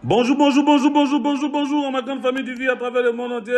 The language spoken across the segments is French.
Bonjour, bonjour, bonjour, bonjour, bonjour, bonjour, ma grande famille du vie à travers le monde entier.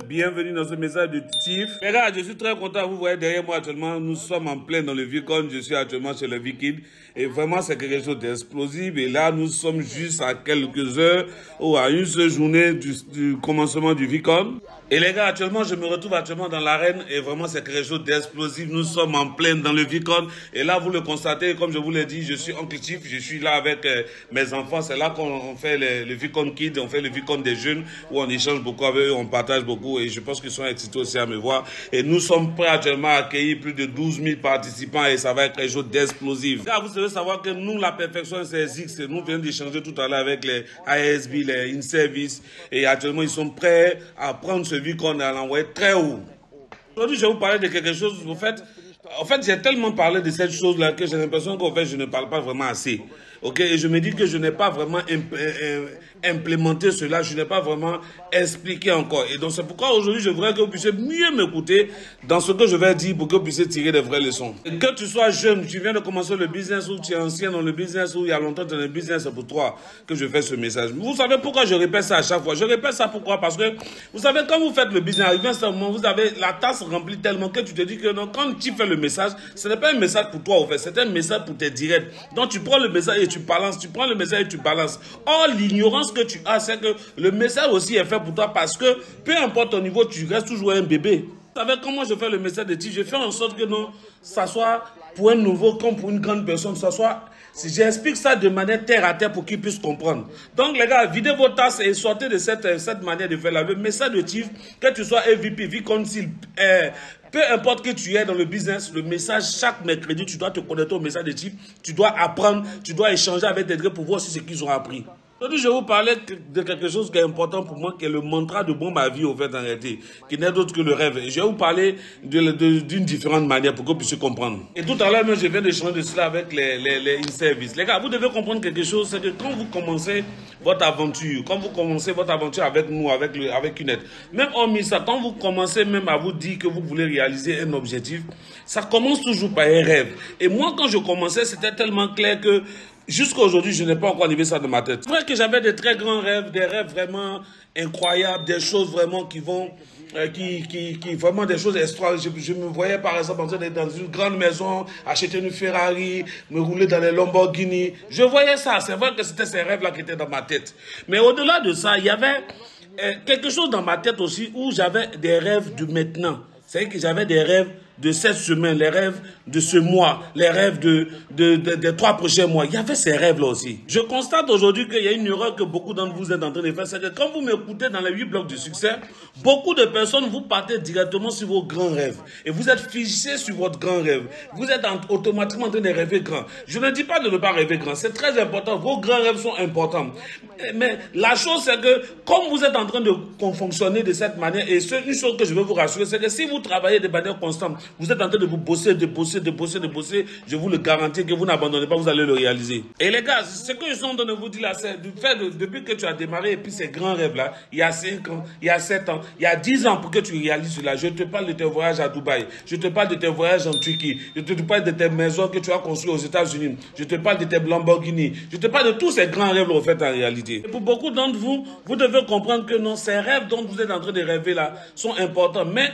Bienvenue dans ce message de Tiff. Regarde, je suis très content. Vous voyez derrière moi actuellement, nous sommes en plein dans le Vicon. Je suis actuellement chez le Vikid. Et vraiment, c'est quelque chose d'explosif. Et là, nous sommes juste à quelques heures ou à une seule journée du commencement du Vicon. Et les gars, actuellement, je me retrouve actuellement dans l'arène et vraiment, c'est quelque chose d'explosif. Nous sommes en plein dans le Vicon. Et là, vous le constatez, comme je vous l'ai dit, je suis oncle Tiff. Je suis là avec mes enfants. C'est là qu'on fait le Vicon Kids, on fait le Vicon des jeunes où on échange beaucoup avec eux, on partage beaucoup et je pense qu'ils sont excités aussi à me voir. Et nous sommes prêts actuellement à accueillir plus de 12 000 participants et ça va être quelque chose d'explosif. Là, vous devez savoir que nous, la perfection, c'est X. Nous venons d'échanger tout à l'heure avec les ASB, les in-service et actuellement, ils sont prêts à prendre ce Vicon et à l'envoyer très haut. Aujourd'hui, je vais vous parler de quelque chose, en fait, j'ai tellement parlé de cette chose-là que j'ai l'impression qu'en fait, je ne parle pas vraiment assez. Ok, et je me dis que je n'ai pas vraiment implémenté cela, je n'ai pas vraiment expliqué encore. Et donc, c'est pourquoi aujourd'hui, je voudrais que vous puissiez mieux m'écouter dans ce que je vais dire pour que vous puissiez tirer des vraies leçons. Que tu sois jeune, tu viens de commencer le business ou tu es ancien dans le business ou il y a longtemps dans le business, c'est pour toi que je fais ce message. Vous savez pourquoi je répète ça à chaque fois? Je répète ça pourquoi? Parce que, vous savez, quand vous faites le business, arrivé à ce moment, vous avez la tasse remplie tellement que tu te dis que non, quand tu fais le message, ce n'est pas un message pour toi, en fait, c'est un message pour tes directs. Donc, tu prends le message et tu balances, tu prends le message et tu balances. Or, l'ignorance que tu as, c'est que le message aussi est fait pour toi parce que, peu importe ton niveau, tu restes toujours un bébé. Vous savez comment je fais le message de Tiff? Je fais en sorte que non, ça soit pour un nouveau comme pour une grande personne, ça soit... Si j'explique ça de manière terre à terre pour qu'ils puissent comprendre. Donc les gars, videz vos tasses et sortez de cette manière de faire là. Le message de Tiff, que tu sois MVP, Vicon, peu importe que tu es dans le business, le message, chaque mercredi, tu dois te connecter au message de Tiff, tu dois apprendre, tu dois échanger avec des gens pour voir si ce qu'ils ont appris. Aujourd'hui, je vais vous parler de quelque chose qui est important pour moi, qui est le mantra de bon ma vie, au fait, en réalité, qui n'est d'autre que le rêve. Et je vais vous parler d'une différente manière pour que vous puissiez comprendre. Et tout à l'heure, je viens d'échanger de cela avec les in-service. Les gars, vous devez comprendre quelque chose, c'est que quand vous commencez votre aventure, avec nous, avec UNET, même hormis ça, quand vous commencez même à vous dire que vous voulez réaliser un objectif, ça commence toujours par un rêve. Et moi, quand je commençais, c'était tellement clair que jusqu'à aujourd'hui, je n'ai pas encore arrivé ça dans ma tête. C'est vrai que j'avais des très grands rêves, des rêves vraiment incroyables, des choses vraiment qui vont, vraiment des choses extraordinaires. Je me voyais par exemple en train d'être dans une grande maison, acheter une Ferrari, me rouler dans les Lamborghini. Je voyais ça. C'est vrai que c'était ces rêves-là qui étaient dans ma tête. Mais au-delà de ça, il y avait quelque chose dans ma tête aussi où j'avais des rêves du maintenant. C'est-à-dire que j'avais des rêves de cette semaine, les rêves de ce mois, les rêves des 3 prochains mois. Il y avait ces rêves-là aussi. Je constate aujourd'hui qu'il y a une erreur que beaucoup d'entre vous êtes en train de faire. C'est que quand vous m'écoutez dans les 8 blocs du succès, beaucoup de personnes, vous partez directement sur vos grands rêves. Et vous êtes figés sur votre grand rêve. Vous êtes automatiquement en train de rêver grand. Je ne dis pas de ne pas rêver grand. C'est très important. Vos grands rêves sont importants. Mais la chose, c'est que comme vous êtes en train de fonctionner de cette manière, et une chose que je veux vous rassurer, c'est que si vous travaillez de manière constante, vous êtes en train de vous bosser, je vous le garantis que vous n'abandonnez pas, vous allez le réaliser. Et les gars, ce que je suis en train de vous dire là, c'est du fait depuis que tu as démarré et puis ces grands rêves-là, il y a 5 ans, il y a 7 ans, il y a 10 ans pour que tu réalises cela. Je te parle de tes voyages à Dubaï, je te parle de tes voyages en Turquie, je te parle de tes maisons que tu as construites aux États-Unis, je te parle de tes Lamborghini, je te parle de tous ces grands rêves-là, en fait, en réalité. Et pour beaucoup d'entre vous, vous devez comprendre que non, ces rêves dont vous êtes en train de rêver là sont importants, mais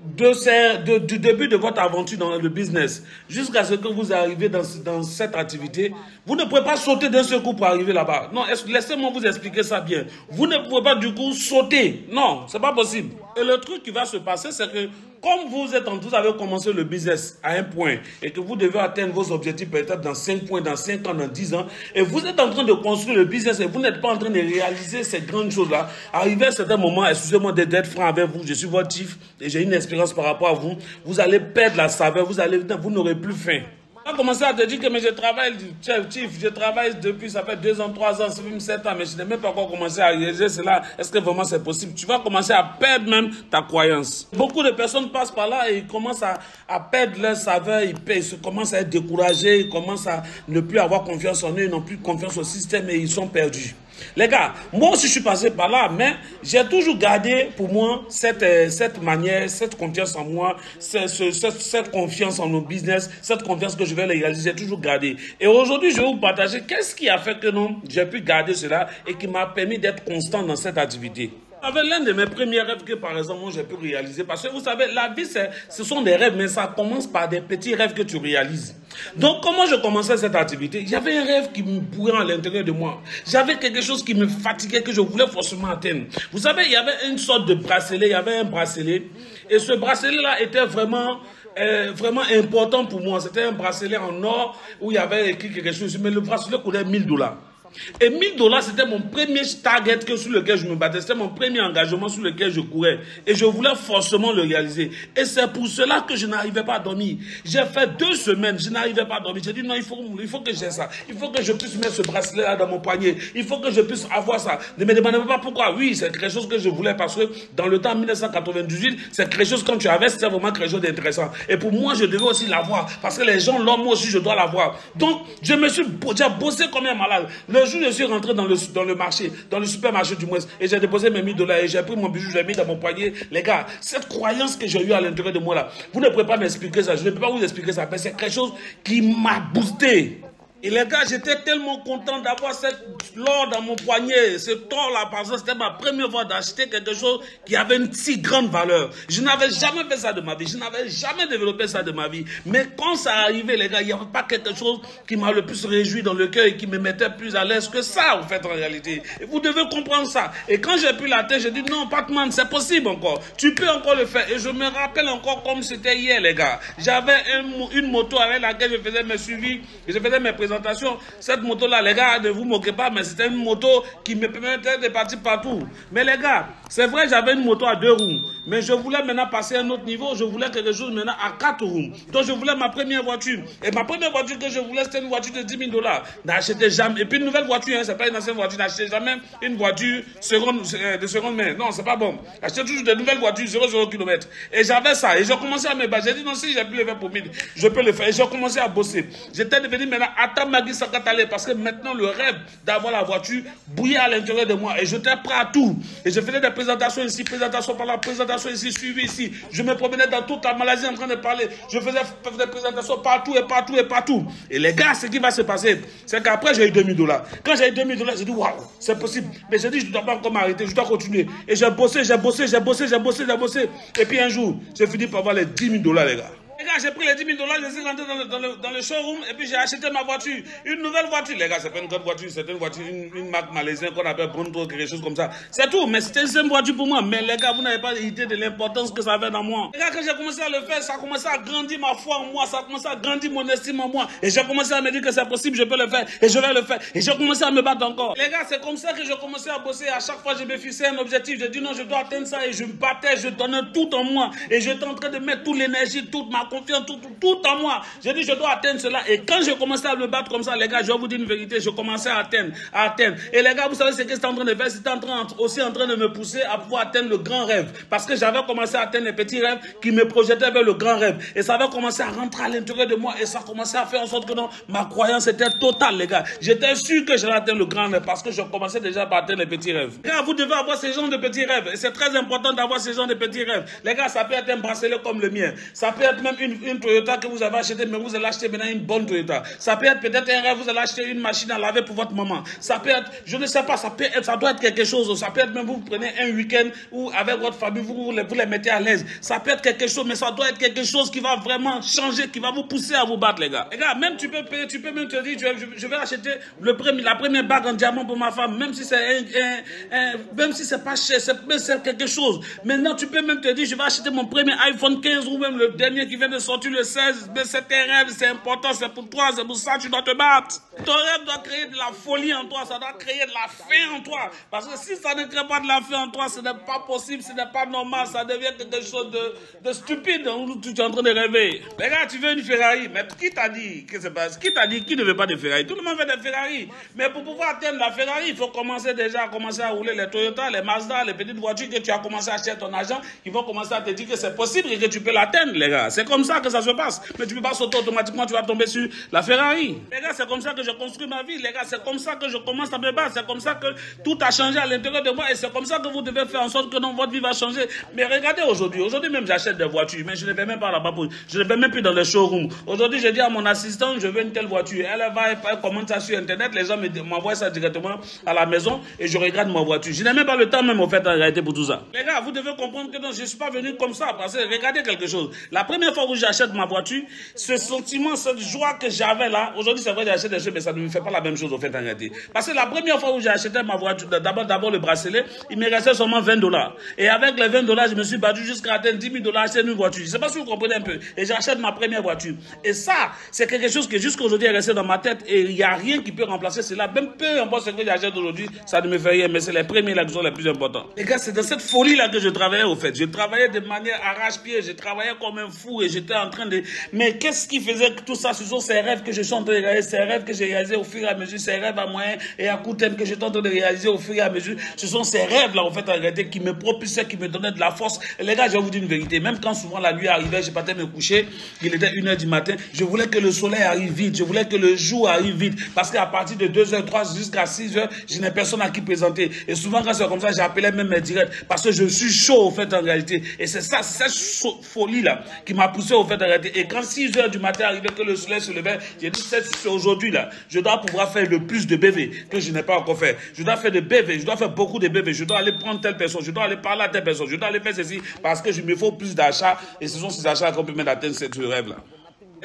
du début de votre aventure dans le business jusqu'à ce que vous arrivez dans cette activité, vous ne pouvez pas sauter d'un seul coup pour arriver là-bas. Non, laissez-moi vous expliquer ça bien. Vous ne pouvez pas du coup sauter. Non, c'est pas possible. Et le truc qui va se passer, c'est que comme vous avez commencé le business à un point et que vous devez atteindre vos objectifs peut-être dans 5 points, dans 5 ans, dans 10 ans, et vous êtes en train de construire le business et vous n'êtes pas en train de réaliser ces grandes choses-là, arrivé à un certain moment, excusez-moi d'être franc avec vous, je suis votre Tiff et j'ai une expérience par rapport à vous, vous allez perdre la saveur, vous n'aurez plus faim. On a commencé à te dire que mais je travaille, Tiff, je travaille depuis, ça fait 2 ans, 3 ans, 7 ans, mais je n'ai même pas encore commencé à réaliser cela. Est-ce que vraiment c'est possible? Tu vas commencer à perdre même ta croyance. Beaucoup de personnes passent par là et ils commencent à perdre leur saveur, ils commencent à être découragés, ils commencent à ne plus avoir confiance en eux, ils n'ont plus confiance au système et ils sont perdus. Les gars, moi aussi je suis passé par là, mais j'ai toujours gardé pour moi cette manière, cette confiance en moi, cette confiance en nos business, cette confiance que je vais les réaliser, j'ai toujours gardé. Et aujourd'hui, je vais vous partager qu'est-ce qui a fait que non, j'ai pu garder cela et qui m'a permis d'être constant dans cette activité. Avec l'un de mes premiers rêves que, par exemple, moi, j'ai pu réaliser. Parce que vous savez, la vie, ce sont des rêves, mais ça commence par des petits rêves que tu réalises. Donc, comment je commençais cette activité? Il y avait un rêve qui me bourrait à l'intérieur de moi. J'avais quelque chose qui me fatiguait, que je voulais forcément atteindre. Vous savez, il y avait une sorte de bracelet, il y avait un bracelet. Et ce bracelet-là était vraiment important pour moi. C'était un bracelet en or où il y avait écrit quelque chose. Mais le bracelet coûtait $1000. Et $1000, c'était mon premier target sur lequel je me battais. C'était mon premier engagement sur lequel je courais. Et je voulais forcément le réaliser. Et c'est pour cela que je n'arrivais pas à dormir. J'ai fait 2 semaines, je n'arrivais pas à dormir. J'ai dit non, il faut que j'ai ça. Il faut que je puisse mettre ce bracelet-là dans mon poignet. Il faut que je puisse avoir ça. Ne me demandez pas pourquoi. Oui, c'est quelque chose que je voulais parce que dans le temps 1998, c'est quelque chose quand tu avais, c'était vraiment quelque chose d'intéressant. Et pour moi, je devais aussi l'avoir. Parce que les gens l'ont, moi aussi, je dois l'avoir. Donc, j'ai bossé comme un malade. Le jour où je suis rentré dans le marché, dans le supermarché du moins, et j'ai déposé mes $1000 et j'ai pris mon bijou, j'ai mis dans mon poignet. Les gars, cette croyance que j'ai eue à l'intérieur de moi là, vous ne pouvez pas m'expliquer ça, je ne peux pas vous expliquer ça, mais c'est quelque chose qui m'a boosté. Et les gars, j'étais tellement content d'avoir l'or dans mon poignet, ce or-là, parce que c'était ma première fois d'acheter quelque chose qui avait une si grande valeur. Je n'avais jamais fait ça de ma vie, je n'avais jamais développé ça de ma vie. Mais quand ça arrivait, les gars, il n'y avait pas quelque chose qui m'a le plus réjoui dans le cœur et qui me mettait plus à l'aise que ça, en fait, en réalité. Et vous devez comprendre ça. Et quand j'ai pu l'atteindre, j'ai dit non, Batman, c'est possible encore. Tu peux encore le faire. Et je me rappelle encore comme c'était hier, les gars. J'avais une moto avec laquelle je faisais mes suivis, je faisais mes présentations. Cette moto-là, les gars, ne vous moquez pas, mais c'était une moto qui me permettait de partir partout. Mais les gars, c'est vrai, j'avais une moto à 2 roues, mais je voulais maintenant passer à un autre niveau. Je voulais quelque chose maintenant à 4 roues. Donc, je voulais ma première voiture. Et ma première voiture que je voulais, c'était une voiture de $10 000. N'achetais jamais. Et puis, une nouvelle voiture, hein, c'est pas une ancienne voiture. N'achetais jamais une voiture de seconde main. Non, c'est pas bon. Acheter toujours de nouvelles voitures, 0 km. Et j'avais ça. Et j'ai commencé à me battre. J'ai dit non, si j'ai pu le faire pour 1000, je peux le faire. Et j'ai commencé à bosser. J'étais devenu maintenant Magui Sakatale, parce que maintenant le rêve d'avoir la voiture bouillait à l'intérieur de moi et j'étais prêt à tout. Et je faisais des présentations ici, présentation par là, présentation ici, suivi ici. Je me promenais dans toute la Malaisie en train de parler. Je faisais des présentations partout et partout et partout. Et les gars, ce qui va se passer, c'est qu'après j'ai eu $2000. Quand j'ai eu $2000, j'ai dit waouh, c'est possible. Mais j'ai dit je ne dois pas encore m'arrêter, je dois continuer. Et j'ai bossé. Et puis un jour, j'ai fini par avoir les $10 000, les gars. Les gars, j'ai pris les $10 000, je suis rentré dans le showroom et puis j'ai acheté ma voiture. Une nouvelle voiture. Les gars, c'est pas une grande voiture, c'est une voiture, une marque malaisienne qu'on appelle Bronto, quelque chose comme ça. C'est tout, mais c'était une simple voiture pour moi. Mais les gars, vous n'avez pas idée de l'importance que ça avait dans moi. Les gars, quand j'ai commencé à le faire, ça a commencé à grandir ma foi en moi, ça a commencé à grandir mon estime en moi. Et j'ai commencé à me dire que c'est possible, je peux le faire et je vais le faire. Et j'ai commencé à me battre encore. Les gars, c'est comme ça que j'ai commencé à bosser. À chaque fois, je me fixais un objectif. Je dis non, je dois atteindre ça et je me battais, je donnais tout en moi. Et j'étais en train de mettre toute l'énergie, toute ma confiance, tout en moi. J'ai dit, je dois atteindre cela. Et quand j'ai commencé à me battre comme ça, les gars, je vais vous dire une vérité, je commençais à atteindre. Et les gars, vous savez ce que c'était en train de faire? C'était aussi en train de me pousser à pouvoir atteindre le grand rêve. Parce que j'avais commencé à atteindre les petits rêves qui me projetaient vers le grand rêve. Et ça avait commencé à rentrer à l'intérieur de moi. Et ça commençait à faire en sorte que non, ma croyance était totale, les gars. J'étais sûr que j'allais atteindre le grand rêve parce que je commençais déjà à atteindre les petits rêves. Les gars, vous devez avoir ces genres de petits rêves. Et c'est très important d'avoir ces genres de petits rêves. Les gars, ça peut être un bracelet comme le mien. Ça peut être même une Toyota que vous avez acheté, mais vous allez acheter maintenant une bonne Toyota. Ça peut être peut-être un rêve, vous allez acheter une machine à laver pour votre maman. Ça peut être, je ne sais pas, ça doit être quelque chose. Ça peut être même vous prenez un week-end ou avec votre famille, vous les mettez à l'aise. Ça peut être quelque chose, mais ça doit être quelque chose qui va vraiment changer, qui va vous pousser à vous battre, les gars. Les gars, même tu peux même te dire, je vais acheter la première bague en diamant pour ma femme, même si c'est même si c'est pas cher, c'est quelque chose. Maintenant, tu peux même te dire, je vais acheter mon premier iPhone 15 ou même le dernier qui vient de sortir, le 16. Mais c'est tes rêves, c'est important, c'est pour toi, c'est pour ça que tu dois te battre. Ton rêve doit créer de la folie en toi, ça doit créer de la faim en toi. Parce que si ça ne crée pas de la faim en toi, ce n'est pas possible, ce n'est pas normal, ça devient quelque chose de stupide où tu es en train de rêver. Les gars, tu veux une Ferrari, mais qui t'a dit que c'est pas, qui t'a dit qui ne veut pas de Ferrari? Tout le monde veut des Ferrari. Mais pour pouvoir atteindre la Ferrari, il faut commencer à rouler les Toyota, les Mazda, les petites voitures que tu as commencé à acheter à ton argent, qui vont commencer à te dire que c'est possible et que tu peux l'atteindre, les gars. C'est comme comme ça que ça se passe. Mais tu peux pas sauter automatiquement, tu vas tomber sur la Ferrari. Les gars, c'est comme ça que je construis ma vie. Les gars, c'est comme ça que je commence à me battre. C'est comme ça que tout a changé à l'intérieur de moi. Et c'est comme ça que vous devez faire en sorte que votre vie va changer. Mais regardez aujourd'hui. Aujourd'hui même, j'achète des voitures. Mais je ne vais même pas là-bas. Je ne vais même plus dans les showrooms. Aujourd'hui, je dis à mon assistant, je veux une telle voiture. Elle commente ça sur Internet. Les gens m'envoient ça directement à la maison et je regarde ma voiture. Je n'ai même pas le temps même, en fait, en réalité, pour tout ça. Les gars, vous devez comprendre que non, je ne suis pas venu comme ça. Parce que regardez quelque chose. La première fois où j'achète ma voiture, ce sentiment, cette joie que j'avais là, aujourd'hui, c'est vrai, j'achète des choses, mais ça ne me fait pas la même chose, en fait, en réalité. Parce que la première fois où j'ai acheté ma voiture, d'abord le bracelet, il me restait seulement $20. Et avec les $20, je me suis battu jusqu'à atteindre $10 000 acheter une voiture. Je ne sais pas si vous comprenez un peu. Et j'achète ma première voiture. Et ça, c'est quelque chose qui jusqu'à aujourd'hui est resté dans ma tête. Et il n'y a rien qui peut remplacer cela. Même peu importe ce que j'achète aujourd'hui, ça ne me fait rien. Mais c'est les premiers là qui sont les plus importants. Les gars, c'est dans cette folie là que je travaillais, au fait. Je travaillais de manière arrache-pied. Je travaillais comme un fou et j'étais en train de... Mais qu'est-ce qui faisait que tout ça? Ce sont ces rêves que je suis en train de réaliser, ces rêves que j'ai réalisés au fur et à mesure, ces rêves à moyen et à court terme que j'étais en train de réaliser au fur et à mesure. Ce sont ces rêves là, en fait, en réalité, qui me propulsaient, qui me donnaient de la force. Et les gars, je vais vous dire une vérité. Même quand souvent la nuit arrivait, je partais me coucher, il était 1h du matin, je voulais que le soleil arrive vite, je voulais que le jour arrive vite. Parce qu'à partir de 2h, 3h jusqu'à 6h, je n'ai personne à qui présenter. Et souvent, quand c'est comme ça, j'appelais même mes directs parce que je suis chaud, en fait, en réalité. Et c'est ça, c'est cette folie là qui m'a poussé, au fait, en réalité. Et quand 6h du matin arrivait, que le soleil se levait, j'ai dit, c'est aujourd'hui là, je dois pouvoir faire le plus de BV que je n'ai pas encore fait. Je dois faire de BV, je dois faire beaucoup de BV, je dois aller prendre telle personne, je dois aller parler à telle personne, je dois aller faire ceci parce que je me faut plus d'achats et ce sont ces achats qu'on peut mettre d'atteindre ce rêve là.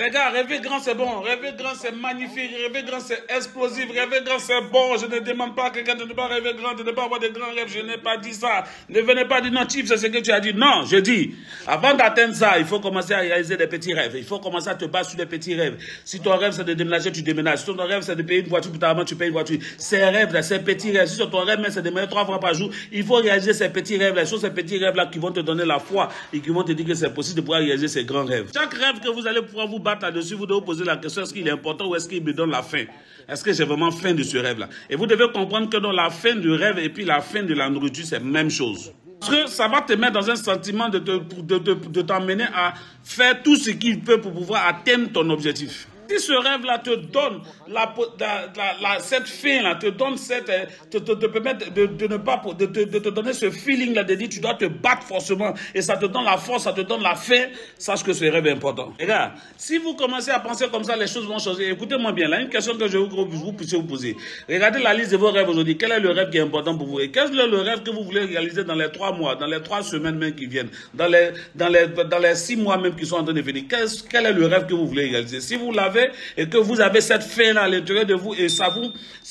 Les gars, rêver grand, c'est bon. Rêver grand, c'est magnifique. Rêver grand, c'est explosif. Rêver grand, c'est bon. Je ne demande pas à quelqu'un de ne pas rêver grand, de ne pas avoir de grands rêves. Je n'ai pas dit ça. Ne venez pas dire non, Chief, c'est ce que tu as dit. Non, je dis, avant d'atteindre ça, il faut commencer à réaliser des petits rêves. Il faut commencer à te battre sur des petits rêves. Si ton rêve, c'est de déménager, tu déménages. Si ton rêve, c'est de payer une voiture pour ta maman, tu payes une voiture. Ces rêves-là, ces petits rêves. Si ton rêve, c'est de manger 3 fois par jour, il faut réaliser ces petits rêves-là. Ce sont ces petits rêves-là qui vont te donner la foi et qui vont te dire que c'est possible de pouvoir réaliser ces grands rêves. Chaque rêve que vous allez pouvoir vous battre là-dessus, vous devez poser la question, est-ce qu'il est important ou est-ce qu'il me donne la fin? Est-ce que j'ai vraiment faim de ce rêve-là? Et vous devez comprendre que dans la fin du rêve et puis la fin de la nourriture, c'est la même chose. Parce que ça va te mettre dans un sentiment de t'emmener à faire tout ce qu'il peut pour pouvoir atteindre ton objectif. Si ce rêve-là te donne cette faim-là, te donne te permettre de te donner ce feeling-là de dire tu dois te battre forcément et ça te donne la force, ça te donne la faim, sache que ce rêve est important. Les gars, si vous commencez à penser comme ça, les choses vont changer. Écoutez-moi bien, là, une question que vous puissiez vous poser. Regardez la liste de vos rêves aujourd'hui. Quel est le rêve qui est important pour vous? Et quel est le rêve que vous voulez réaliser dans les 3 mois, dans les 3 semaines même qui viennent, dans les 6 mois même qui sont en train de venir? Quel est le rêve que vous voulez réaliser? Si vous l'avez, et que vous avez cette faim-là à l'intérieur de vous et ça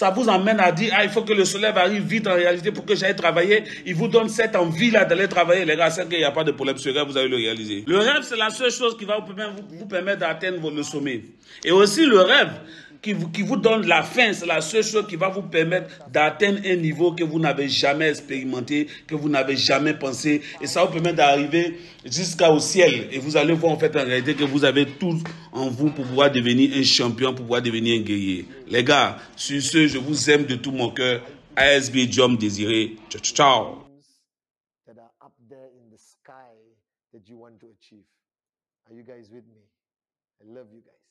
vous emmène à dire, ah, il faut que le soleil arrive vite en réalité pour que j'aille travailler, il vous donne cette envie-là d'aller travailler, les gars, c'est qu'il n'y a pas de problème, ce rêve, vous allez le réaliser. Le rêve, c'est la seule chose qui va vous permettre d'atteindre le sommet. Et aussi le rêve, qui vous donne la faim, c'est la seule chose qui va vous permettre d'atteindre un niveau que vous n'avez jamais expérimenté, que vous n'avez jamais pensé. Et ça vous permet d'arriver jusqu'au ciel. Et vous allez voir en fait en réalité que vous avez tout en vous pour pouvoir devenir un champion, pour pouvoir devenir un guerrier. Les gars, sur ce, je vous aime de tout mon cœur. ASB Jom Désiré. Ciao, ciao. That are up there in the sky that you want to achieve. Are you guys with me? I love you guys.